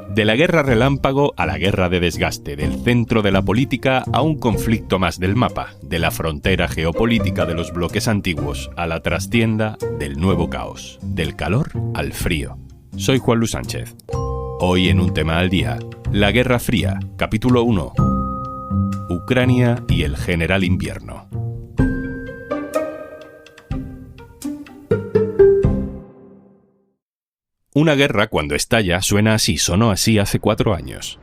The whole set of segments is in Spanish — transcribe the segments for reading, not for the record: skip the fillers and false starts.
De la guerra relámpago a la guerra de desgaste, del centro de la política a un conflicto más del mapa, de la frontera geopolítica de los bloques antiguos a la trastienda del nuevo caos, del calor al frío. Soy Juan Luis Sánchez. Hoy en Un Tema al Día, la Guerra Fría, capítulo 1. Ucrania y el general invierno. Una guerra, cuando estalla, suena así, sonó así hace 4 años.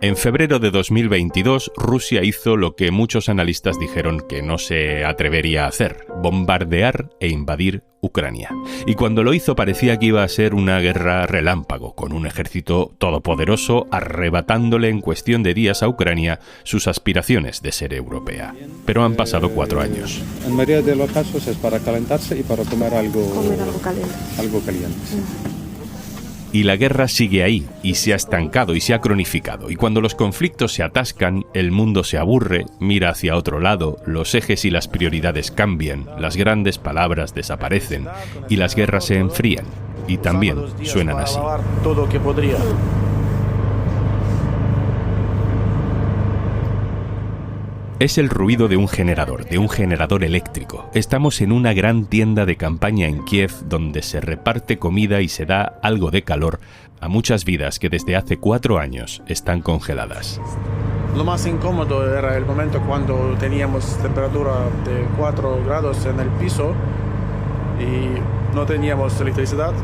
En febrero de 2022, Rusia hizo lo que muchos analistas dijeron que no se atrevería a hacer: bombardear e invadir Ucrania. Y cuando lo hizo parecía que iba a ser una guerra relámpago, con un ejército todopoderoso arrebatándole en cuestión de días a Ucrania sus aspiraciones de ser europea. Pero han pasado 4 años. En mayoría de los casos es para calentarse y para comer algo caliente. Sí. Y la guerra sigue ahí, y se ha estancado y se ha cronificado. Y cuando los conflictos se atascan, el mundo se aburre, mira hacia otro lado, los ejes y las prioridades cambian, las grandes palabras desaparecen, y las guerras se enfrían. Y también suenan así. Es el ruido de un generador eléctrico. Estamos en una gran tienda de campaña en Kiev donde se reparte comida y se da algo de calor a muchas vidas que desde hace 4 años están congeladas. Lo más incómodo era el momento cuando teníamos temperatura de 4 grados en el piso y no teníamos electricidad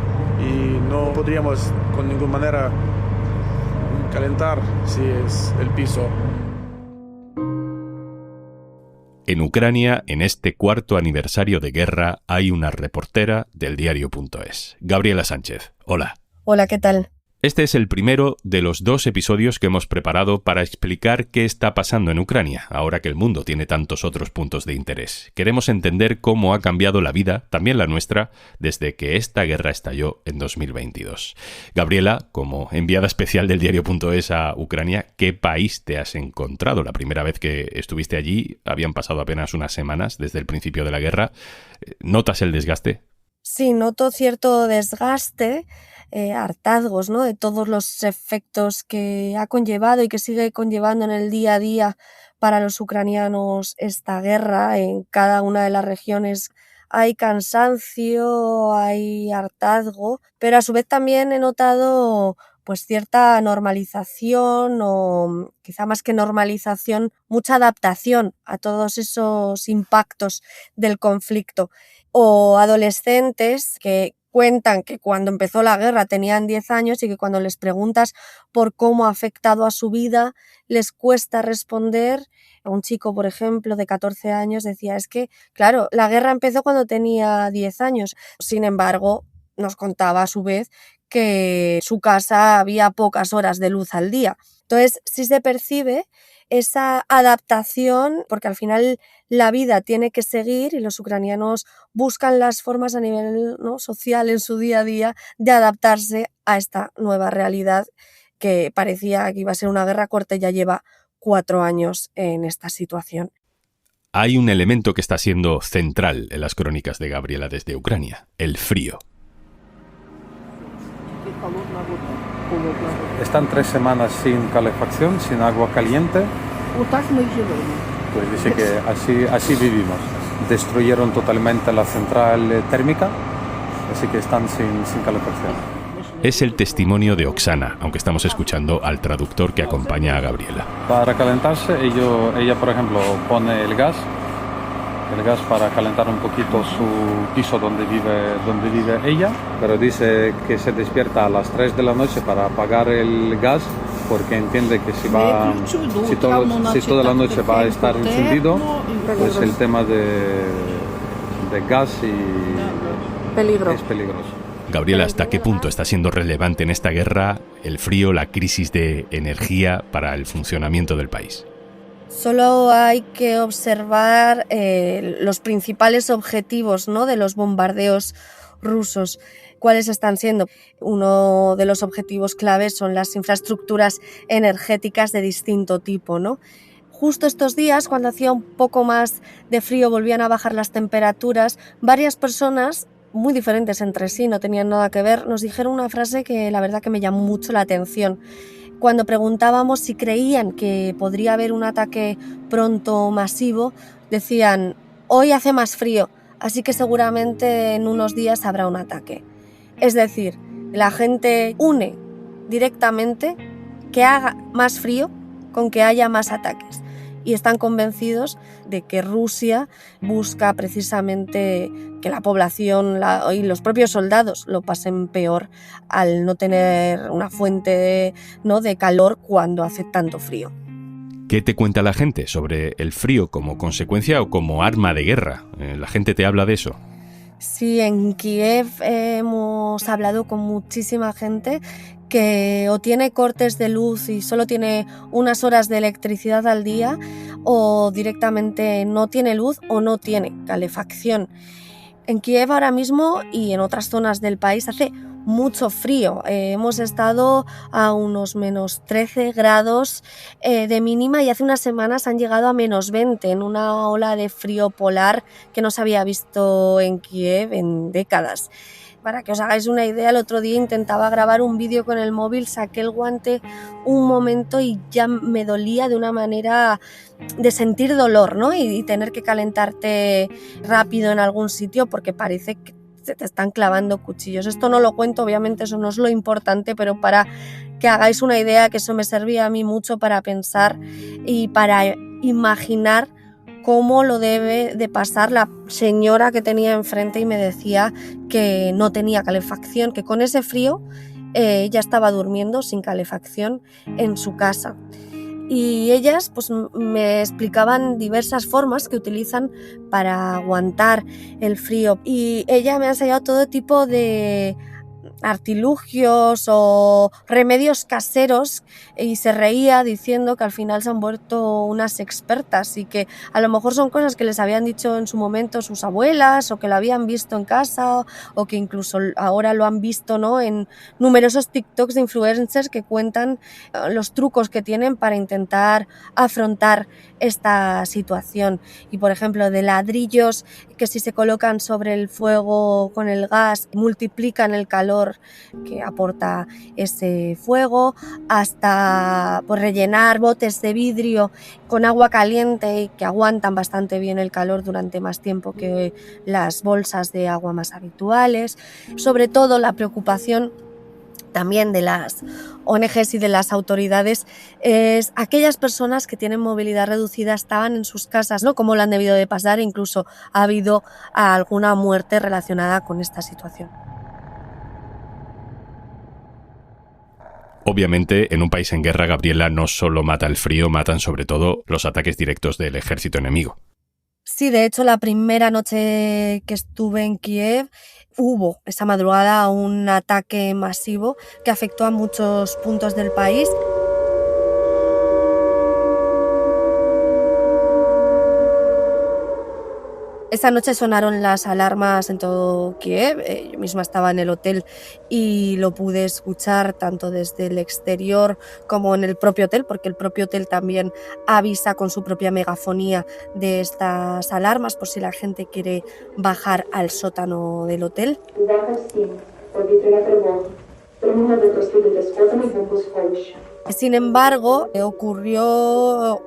y no podríamos con ninguna manera calentar si es el piso. En Ucrania, en este 4º aniversario de guerra, hay una reportera del diario.es, Gabriela Sánchez. Hola. Hola, ¿qué tal? Este es el primero de los 2 episodios que hemos preparado para explicar qué está pasando en Ucrania, ahora que el mundo tiene tantos otros puntos de interés. Queremos entender cómo ha cambiado la vida, también la nuestra, desde que esta guerra estalló en 2022. Gabriela, como enviada especial del diario.es a Ucrania, ¿qué país te has encontrado? La primera vez que estuviste allí, habían pasado apenas unas semanas desde el principio de la guerra. ¿Notas el desgaste? Sí, noto cierto desgaste, hartazgos, ¿no?, de todos los efectos que ha conllevado y que sigue conllevando en el día a día para los ucranianos esta guerra. En cada una de las regiones hay cansancio, hay hartazgo, pero a su vez también he notado pues cierta normalización, o quizá más que normalización, mucha adaptación a todos esos impactos del conflicto. O adolescentes que cuentan que cuando empezó la guerra tenían 10 años y que cuando les preguntas por cómo ha afectado a su vida les cuesta responder. A un chico, por ejemplo, de 14 años decía, es que, claro, la guerra empezó cuando tenía 10 años. Sin embargo, nos contaba a su vez que su casa había pocas horas de luz al día. Entonces, sí se percibe esa adaptación, porque al final la vida tiene que seguir y los ucranianos buscan las formas a nivel, ¿no?, social en su día a día de adaptarse a esta nueva realidad que parecía que iba a ser una guerra corta y ya lleva 4 años en esta situación. Hay un elemento que está siendo central en las crónicas de Gabriela desde Ucrania: el frío. Están 3 semanas sin calefacción, sin agua caliente. Pues dice que así vivimos. Destruyeron totalmente la central térmica, así que están sin calefacción. Es el testimonio de Oksana, aunque estamos escuchando al traductor que acompaña a Gabriela. Para calentarse, ella, por ejemplo, pone el gas para calentar un poquito su piso donde vive ella, pero dice que se despierta a las 3 de la noche para apagar el gas porque entiende que si toda la noche va a estar encendido, pues el tema de gas y es peligroso. Gabriela, ¿hasta qué punto está siendo relevante en esta guerra el frío, la crisis de energía para el funcionamiento del país? Solo hay que observar los principales objetivos, ¿no?, de los bombardeos rusos. ¿Cuáles están siendo? Uno de los objetivos claves son las infraestructuras energéticas de distinto tipo, ¿no? Justo estos días, cuando hacía un poco más de frío, volvían a bajar las temperaturas, varias personas muy diferentes entre sí, no tenían nada que ver, nos dijeron una frase que la verdad que me llamó mucho la atención. Cuando preguntábamos si creían que podría haber un ataque pronto masivo, decían: hoy hace más frío, así que seguramente en unos días habrá un ataque. Es decir, la gente une directamente que haga más frío con que haya más ataques. Y están convencidos de que Rusia busca precisamente que la población y los propios soldados lo pasen peor al no tener una fuente, ¿no?, de calor cuando hace tanto frío. ¿Qué te cuenta la gente sobre el frío como consecuencia o como arma de guerra? ¿La gente te habla de eso? Sí, en Kiev hemos hablado con muchísima gente que o tiene cortes de luz y solo tiene unas horas de electricidad al día, o directamente no tiene luz o no tiene calefacción. En Kiev ahora mismo y en otras zonas del país hace mucho frío. Hemos estado a unos menos 13 grados de mínima y hace unas semanas han llegado a menos 20 en una ola de frío polar que no se había visto en Kiev en décadas. Para que os hagáis una idea, el otro día intentaba grabar un vídeo con el móvil, saqué el guante un momento y ya me dolía de una manera de sentir dolor, ¿no? Y tener que calentarte rápido en algún sitio porque parece que se te están clavando cuchillos. Esto no lo cuento, obviamente eso no es lo importante, pero para que hagáis una idea, que eso me servía a mí mucho para pensar y para imaginar cómo lo debe de pasar la señora que tenía enfrente y me decía que no tenía calefacción, que con ese frío ella estaba durmiendo sin calefacción en su casa. Y ellas pues me explicaban diversas formas que utilizan para aguantar el frío. Y ella me ha enseñado todo tipo de artilugios o remedios caseros y se reía diciendo que al final se han vuelto unas expertas y que a lo mejor son cosas que les habían dicho en su momento sus abuelas o que lo habían visto en casa o que incluso ahora lo han visto, ¿no?, en numerosos TikToks de influencers que cuentan los trucos que tienen para intentar afrontar esta situación. Y por ejemplo, de ladrillos que si se colocan sobre el fuego con el gas multiplican el calor que aporta ese fuego, hasta pues rellenar botes de vidrio con agua caliente y que aguantan bastante bien el calor durante más tiempo que las bolsas de agua más habituales. Sobre todo la preocupación también de las ONGs y de las autoridades es aquellas personas que tienen movilidad reducida estaban en sus casas, ¿no?, cómo lo han debido de pasar, e incluso ha habido alguna muerte relacionada con esta situación. Obviamente, en un país en guerra, Gabriela, no solo mata el frío, matan sobre todo los ataques directos del ejército enemigo. Sí, de hecho, la primera noche que estuve en Kiev hubo esa madrugada un ataque masivo que afectó a muchos puntos del país. Esa noche sonaron las alarmas en todo Kiev, yo misma estaba en el hotel y lo pude escuchar tanto desde el exterior como en el propio hotel, porque el propio hotel también avisa con su propia megafonía de estas alarmas por si la gente quiere bajar al sótano del hotel. Sin embargo, ocurrió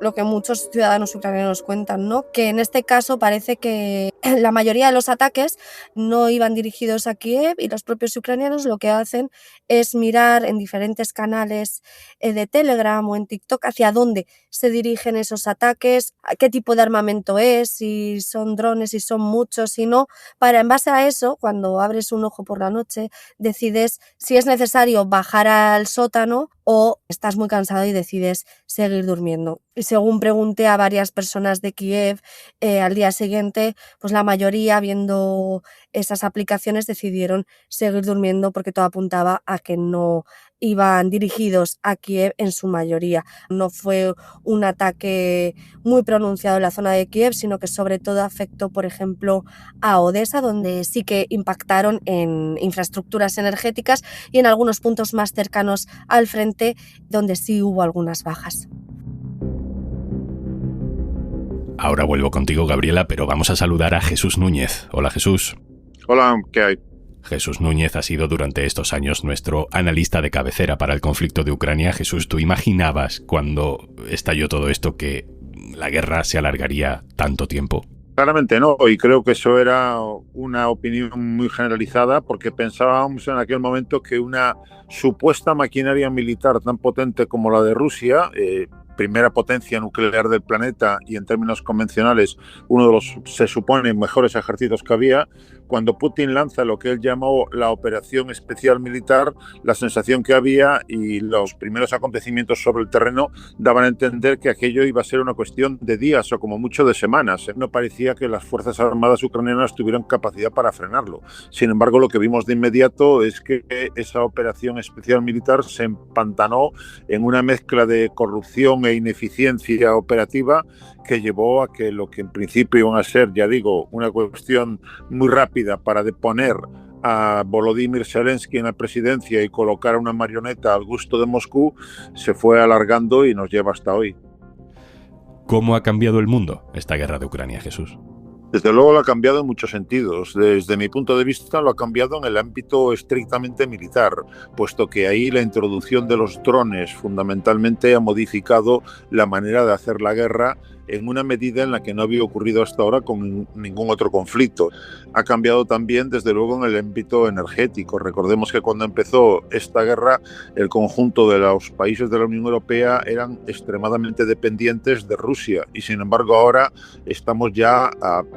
lo que muchos ciudadanos ucranianos cuentan, ¿no?, que en este caso parece que la mayoría de los ataques no iban dirigidos a Kiev y los propios ucranianos lo que hacen es mirar en diferentes canales de Telegram o en TikTok hacia dónde se dirigen esos ataques, a qué tipo de armamento es, si son drones, si son muchos, si no, para en base a eso, cuando abres un ojo por la noche, decides si es necesario bajar al sótano o estás muy cansado y decides seguir durmiendo. Y según pregunté a varias personas de Kiev, al día siguiente, pues la mayoría, viendo esas aplicaciones, decidieron seguir durmiendo porque todo apuntaba a que no iban dirigidos a Kiev en su mayoría. No fue un ataque muy pronunciado en la zona de Kiev, sino que sobre todo afectó, por ejemplo, a Odessa, donde sí que impactaron en infraestructuras energéticas y en algunos puntos más cercanos al frente, donde sí hubo algunas bajas. Ahora vuelvo contigo, Gabriela, pero vamos a saludar a Jesús Núñez. Hola, Jesús. Hola, ¿qué hay? Jesús Núñez ha sido durante estos años nuestro analista de cabecera para el conflicto de Ucrania. Jesús, ¿tú imaginabas cuando estalló todo esto que la guerra se alargaría tanto tiempo? Claramente no, y creo que eso era una opinión muy generalizada porque pensábamos en aquel momento que una supuesta maquinaria militar tan potente como la de Rusia, primera potencia nuclear del planeta y en términos convencionales uno de los, se supone, mejores ejércitos que había, cuando Putin lanza lo que él llamó la operación especial militar, la sensación que había y los primeros acontecimientos sobre el terreno daban a entender que aquello iba a ser una cuestión de días o como mucho de semanas. No parecía que las Fuerzas Armadas ucranianas tuvieran capacidad para frenarlo. Sin embargo, lo que vimos de inmediato es que esa operación especial militar se empantanó en una mezcla de corrupción e ineficiencia operativa que llevó a que lo que en principio iban a ser, ya digo, una cuestión muy rápida para deponer a Volodymyr Zelensky en la presidencia y colocar a una marioneta al gusto de Moscú, se fue alargando y nos lleva hasta hoy. ¿Cómo ha cambiado el mundo esta guerra de Ucrania, Jesús? Desde luego lo ha cambiado en muchos sentidos. Desde mi punto de vista lo ha cambiado en el ámbito estrictamente militar, puesto que ahí la introducción de los drones fundamentalmente ha modificado la manera de hacer la guerra en una medida en la que no había ocurrido hasta ahora con ningún otro conflicto. Ha cambiado también, desde luego, en el ámbito energético. Recordemos que cuando empezó esta guerra, el conjunto de los países de la Unión Europea eran extremadamente dependientes de Rusia y, sin embargo, ahora estamos ya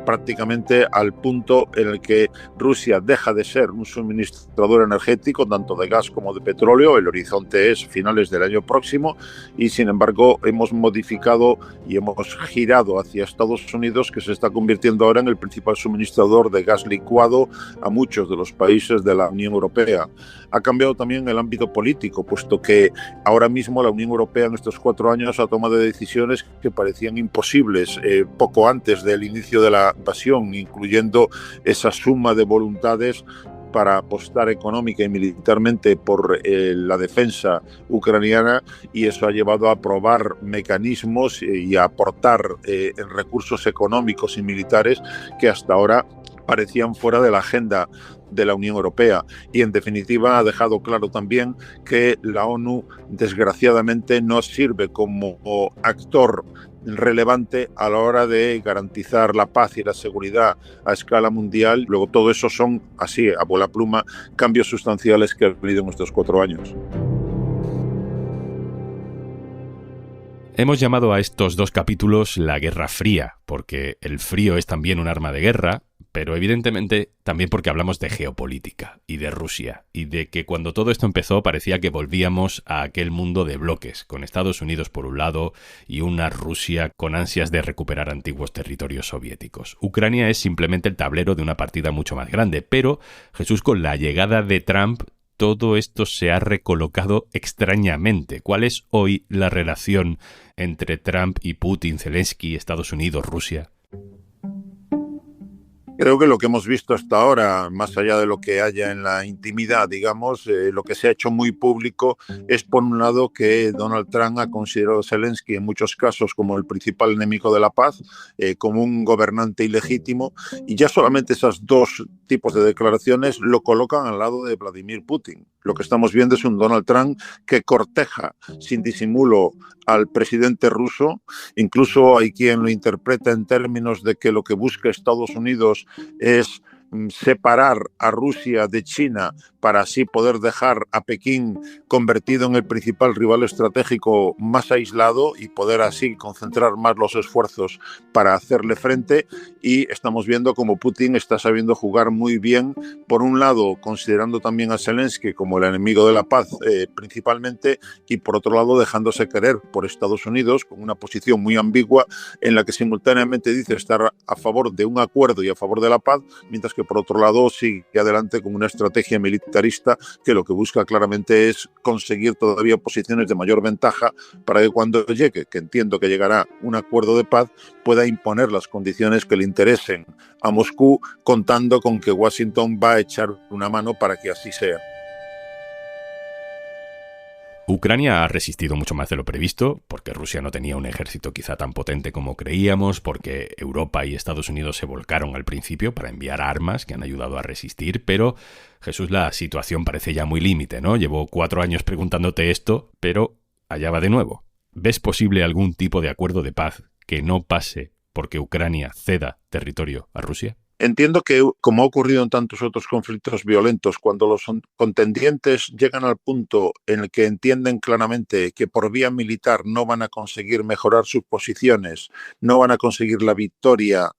prácticamente al punto en el que Rusia deja de ser un suministrador energético, tanto de gas como de petróleo. El horizonte es finales del año próximo y, sin embargo, hemos modificado y hemos girado hacia Estados Unidos, que se está convirtiendo ahora en el principal suministrador de gas licuado a muchos de los países de la Unión Europea. Ha cambiado también el ámbito político, puesto que ahora mismo la Unión Europea en estos 4 años ha tomado decisiones que parecían imposibles poco antes del inicio de la invasión, incluyendo esa suma de voluntades para apostar económica y militarmente por la defensa ucraniana, y eso ha llevado a aprobar mecanismos y a aportar en recursos económicos y militares que hasta ahora parecían fuera de la agenda de la Unión Europea. Y en definitiva ha dejado claro también que la ONU desgraciadamente no sirve como actor relevante a la hora de garantizar la paz y la seguridad a escala mundial. Luego todo eso son, así a bola pluma, cambios sustanciales que han venido en estos 4 años. Hemos llamado a estos 2 capítulos la Guerra Fría, porque el frío es también un arma de guerra, pero evidentemente también porque hablamos de geopolítica y de Rusia, y de que cuando todo esto empezó parecía que volvíamos a aquel mundo de bloques, con Estados Unidos por un lado y una Rusia con ansias de recuperar antiguos territorios soviéticos. Ucrania es simplemente el tablero de una partida mucho más grande, pero Jesús, con la llegada de Trump, todo esto se ha recolocado extrañamente. ¿Cuál es hoy la relación entre Trump y Putin, Zelensky, Estados Unidos, Rusia? Creo que lo que hemos visto hasta ahora, más allá de lo que haya en la intimidad, digamos, lo que se ha hecho muy público es, por un lado, que Donald Trump ha considerado a Zelensky en muchos casos como el principal enemigo de la paz, como un gobernante ilegítimo, y ya solamente esos 2 tipos de declaraciones lo colocan al lado de Vladimir Putin. Lo que estamos viendo es un Donald Trump que corteja sin disimulo al presidente ruso. Incluso hay quien lo interpreta en términos de que lo que busca Estados Unidos es separar a Rusia de China para así poder dejar a Pekín convertido en el principal rival estratégico más aislado y poder así concentrar más los esfuerzos para hacerle frente. Y estamos viendo como Putin está sabiendo jugar muy bien, por un lado considerando también a Zelensky como el enemigo de la paz principalmente, y por otro lado dejándose querer por Estados Unidos con una posición muy ambigua en la que simultáneamente dice estar a favor de un acuerdo y a favor de la paz, mientras que por otro lado sigue adelante con una estrategia militarista que lo que busca claramente es conseguir todavía posiciones de mayor ventaja para que cuando llegue, que entiendo que llegará, un acuerdo de paz, pueda imponer las condiciones que le interesen a Moscú, contando con que Washington va a echar una mano para que así sea. Ucrania ha resistido mucho más de lo previsto, porque Rusia no tenía un ejército quizá tan potente como creíamos, porque Europa y Estados Unidos se volcaron al principio para enviar armas que han ayudado a resistir, pero, Jesús, la situación parece ya muy límite, ¿no? Llevo 4 años preguntándote esto, pero allá va de nuevo. ¿Ves posible algún tipo de acuerdo de paz que no pase porque Ucrania ceda territorio a Rusia? Entiendo que, como ha ocurrido en tantos otros conflictos violentos, cuando los contendientes llegan al punto en el que entienden claramente que por vía militar no van a conseguir mejorar sus posiciones, no van a conseguir la victoria,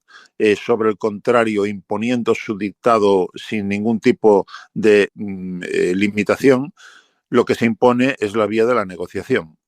sobre el contrario, imponiendo su dictado sin ningún tipo de limitación, lo que se impone es la vía de la negociación.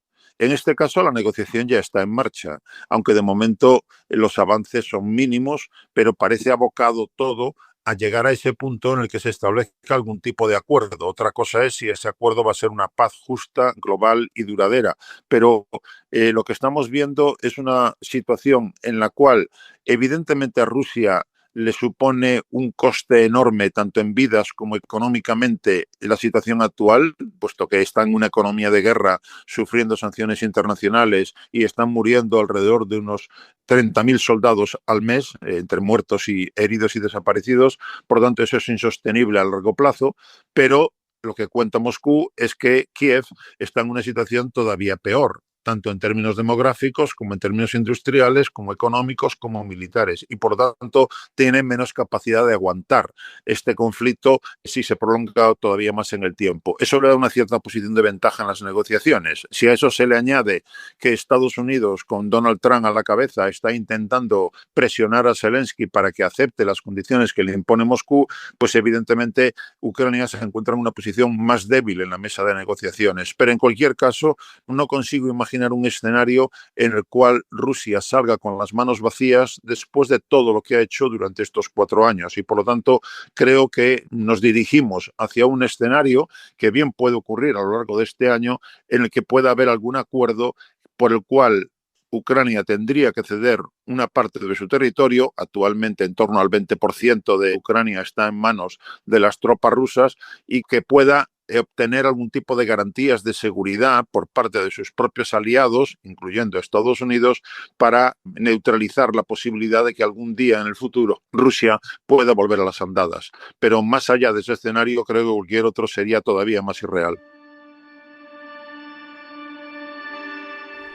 En este caso, la negociación ya está en marcha, aunque de momento los avances son mínimos, pero parece abocado todo a llegar a ese punto en el que se establezca algún tipo de acuerdo. Otra cosa es si ese acuerdo va a ser una paz justa, global y duradera. Pero lo que estamos viendo es una situación en la cual, evidentemente, a Rusia le supone un coste enorme, tanto en vidas como económicamente, la situación actual, puesto que está en una economía de guerra, sufriendo sanciones internacionales y están muriendo alrededor de unos 30.000 soldados al mes, entre muertos y heridos y desaparecidos. Por lo tanto, eso es insostenible a largo plazo, pero lo que cuenta Moscú es que Kiev está en una situación todavía peor, tanto en términos demográficos como en términos industriales, como económicos, como militares, y por lo tanto tiene menos capacidad de aguantar este conflicto si se prolonga todavía más en el tiempo. Eso le da una cierta posición de ventaja en las negociaciones. Si a eso se le añade que Estados Unidos, con Donald Trump a la cabeza, está intentando presionar a Zelensky para que acepte las condiciones que le impone Moscú, pues evidentemente Ucrania se encuentra en una posición más débil en la mesa de negociaciones. Pero en cualquier caso, no consigo imaginar un escenario en el cual Rusia salga con las manos vacías después de todo lo que ha hecho durante estos 4 años, y por lo tanto creo que nos dirigimos hacia un escenario que bien puede ocurrir a lo largo de este año, en el que pueda haber algún acuerdo por el cual Ucrania tendría que ceder una parte de su territorio. Actualmente en torno al 20% de Ucrania está en manos de las tropas rusas, y que pueda obtener algún tipo de garantías de seguridad por parte de sus propios aliados, incluyendo Estados Unidos, para neutralizar la posibilidad de que algún día en el futuro Rusia pueda volver a las andadas. Pero más allá de ese escenario, creo que cualquier otro sería todavía más irreal.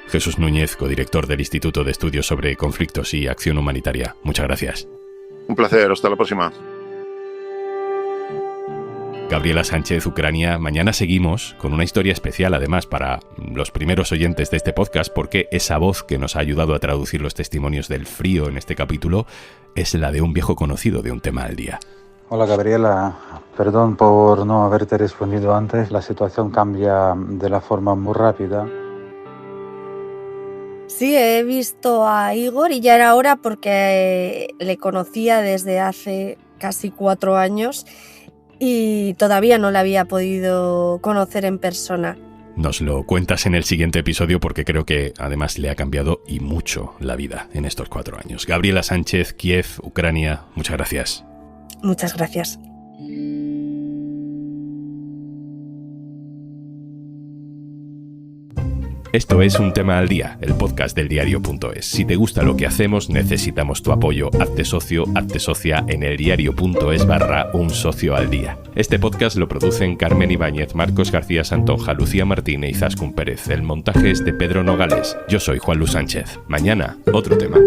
Jesús Núñez, codirector del Instituto de Estudios sobre Conflictos y Acción Humanitaria. Muchas gracias. Un placer, hasta la próxima. Gabriela Sánchez, Ucrania. Mañana seguimos con una historia especial, además, para los primeros oyentes de este podcast, porque esa voz que nos ha ayudado a traducir los testimonios del frío en este capítulo es la de un viejo conocido de Un Tema al Día. Hola Gabriela, perdón por no haberte respondido antes, la situación cambia de la forma muy rápida. Sí, he visto a Igor y ya era hora, porque le conocía desde hace casi 4 años y todavía no la había podido conocer en persona. Nos lo cuentas en el siguiente episodio, porque creo que además le ha cambiado y mucho la vida en estos 4 años. Gabriela Sánchez, Kiev, Ucrania, muchas gracias. Muchas gracias. Esto es Un Tema al Día, el podcast del diario.es. Si te gusta lo que hacemos, necesitamos tu apoyo. Hazte socio, hazte socia en eldiario.es/Un Socio al Día. Este podcast lo producen Carmen Ibáñez, Marcos García Santonja, Lucía Martín e Izaskun Pérez. El montaje es de Pedro Nogales. Yo soy Juan Luis Sánchez. Mañana, otro tema.